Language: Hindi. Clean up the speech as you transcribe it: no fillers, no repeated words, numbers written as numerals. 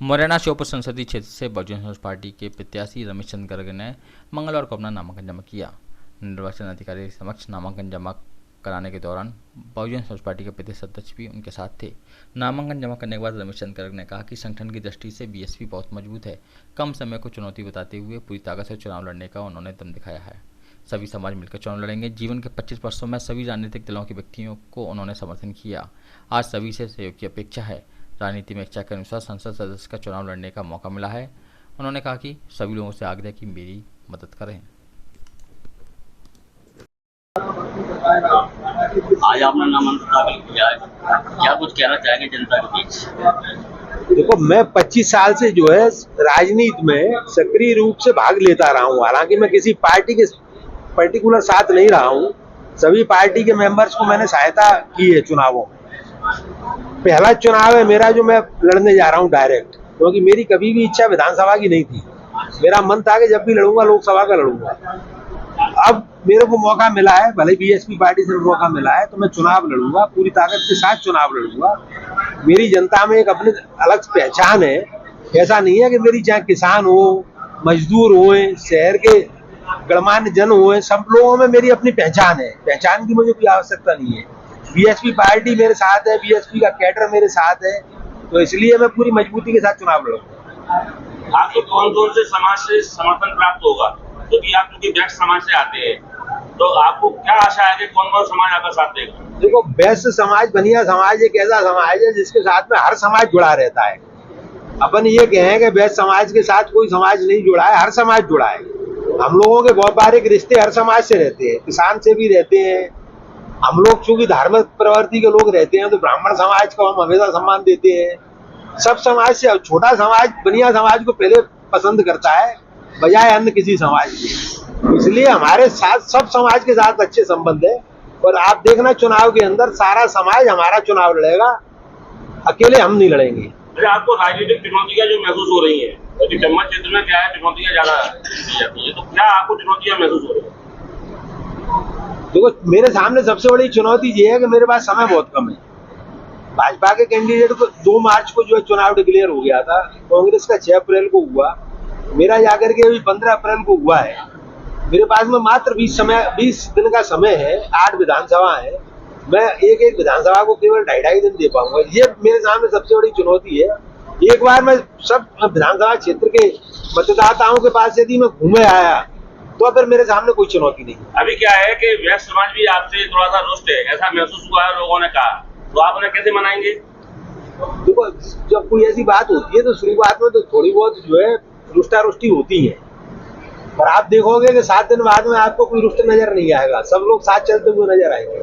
मुरैना श्योपुर संसदीय क्षेत्र से बहुजन समाज पार्टी के प्रत्याशी रमेश चंद्र गर्ग ने मंगलवार को अपना नामांकन जमा किया। निर्वाचन अधिकारी के समक्ष नामांकन जमा कराने के दौरान बहुजन समाज पार्टी के प्रदेश अध्यक्ष भी उनके साथ थे। नामांकन जमा करने के बाद रमेश चंद्र गर्ग ने कहा कि संगठन की दृष्टि से बीएसपी बहुत मजबूत है। कम समय को चुनौती बताते हुए पूरी ताकत से चुनाव लड़ने का उन्होंने दम दिखाया है। सभी समाज मिलकर चुनाव लड़ेंगे। जीवन के 25 वर्षों में सभी राजनीतिक दलों के व्यक्तियों को उन्होंने समर्थन किया। आज सभी से सहयोग की अपेक्षा है। राजनीति में इच्छा के अनुसार संसद सदस्य का चुनाव लड़ने का मौका मिला है। उन्होंने कहा कि सभी लोगों से आग्रह कि मेरी मदद करें। आज आपने नामांकन दाखिल किया है, क्या कुछ कहना चाहेंगे जनता के बीच? देखो, मैं 25 साल से जो है राजनीति में सक्रिय रूप से भाग लेता रहा हूँ। हालांकि मैं किसी पार्टी के पर्टिकुलर साथ नहीं रहा हूँ। सभी पार्टी के मेंबर्स को मैंने सहायता की है चुनावों में। पहला चुनाव है मेरा जो मैं लड़ने जा रहा हूँ डायरेक्ट, क्योंकि मेरी कभी भी इच्छा विधानसभा की नहीं थी। मेरा मन था कि जब भी लड़ूंगा लोकसभा का लड़ूंगा। अब मेरे को मौका मिला है, भले बीएसपी पार्टी से मौका मिला है, तो मैं चुनाव लड़ूंगा, पूरी ताकत के साथ चुनाव लड़ूंगा। मेरी जनता में एक अपनी अलग पहचान है। ऐसा नहीं है कि मेरी चाहे किसान हो, मजदूर हो, शहर के गणमान्य जन हो, सब लोगों में मेरी अपनी पहचान है। पहचान की मुझे कोई आवश्यकता नहीं है। बीएसपी पार्टी मेरे साथ है, बीएसपी का कैडर मेरे साथ है, तो इसलिए मैं पूरी मजबूती के साथ चुनाव लड़ूंगा। आपको कौन कौन से समाज से समर्थन प्राप्त होगा? क्योंकि आप क्योंकि वैश्य समाज से आते हैं, तो आपको क्या आशा है कि कौन कौन समाज आपका साथ देगा? देखो, वैश्य समाज, बनिया समाज एक ऐसा समाज है जिसके साथ में हर समाज जुड़ा रहता है। अपन ये कहें कि वैश्य समाज के साथ कोई समाज नहीं जुड़ा है, हर समाज जुड़ा है। हम लोगों के व्यापारिक रिश्ते हर समाज से रहते हैं, किसान से भी रहते हैं। हम लोग चूंकि धार्मिक प्रवृत्ति के लोग रहते हैं, तो ब्राह्मण समाज को हम हमेशा सम्मान देते हैं। सब समाज से छोटा समाज बनिया समाज को पहले पसंद करता है बजाय अन्य किसी समाज के। इसलिए हमारे साथ सब समाज के साथ अच्छे संबंध है। और आप देखना, चुनाव के अंदर सारा समाज हमारा चुनाव लड़ेगा, अकेले हम नहीं लड़ेंगे। आपको राजनीतिक चुनौतियां जो महसूस हो रही है, क्योंकि जम्मू क्षेत्र में क्या है, चुनौतियां ज्यादा दी जाती है, तो क्या आपको चुनौतियां महसूस हो रही है? देखो, मेरे सामने सबसे बड़ी चुनौती ये है कि मेरे पास समय बहुत कम है। भाजपा के कैंडिडेट को 2 मार्च को जो है चुनाव डिक्लेयर हो गया था, कांग्रेस का 6 अप्रैल को हुआ, मेरा जाकर के अभी 15 अप्रैल को हुआ है। मेरे पास में मात्र 20 दिन का समय है। 8 विधानसभा है, मैं एक विधानसभा को केवल 2.5 दिन दे पाऊंगा। ये मेरे सामने सबसे बड़ी चुनौती है। एक बार मैं सब विधानसभा क्षेत्र के मतदाताओं के पास यदि मैं घूमे आया तो फिर मेरे सामने कोई चुनौती नहीं। अभी क्या है कि वैश्य समाज भी आपसे थोड़ा सा रुष्ट है, ऐसा महसूस हुआ है, लोगों ने कहा, तो आप उन्हें कैसे मनाएंगे? देखो, जब कोई ऐसी बात होती है तो शुरुआत में तो थोड़ी बहुत जो है रुष्टारुष्टि होती है, पर आप देखोगे कि 7 दिन बाद में आपको कोई रुष्ट नजर नहीं आएगा। सब लोग साथ चलते हुए नजर आएंगे।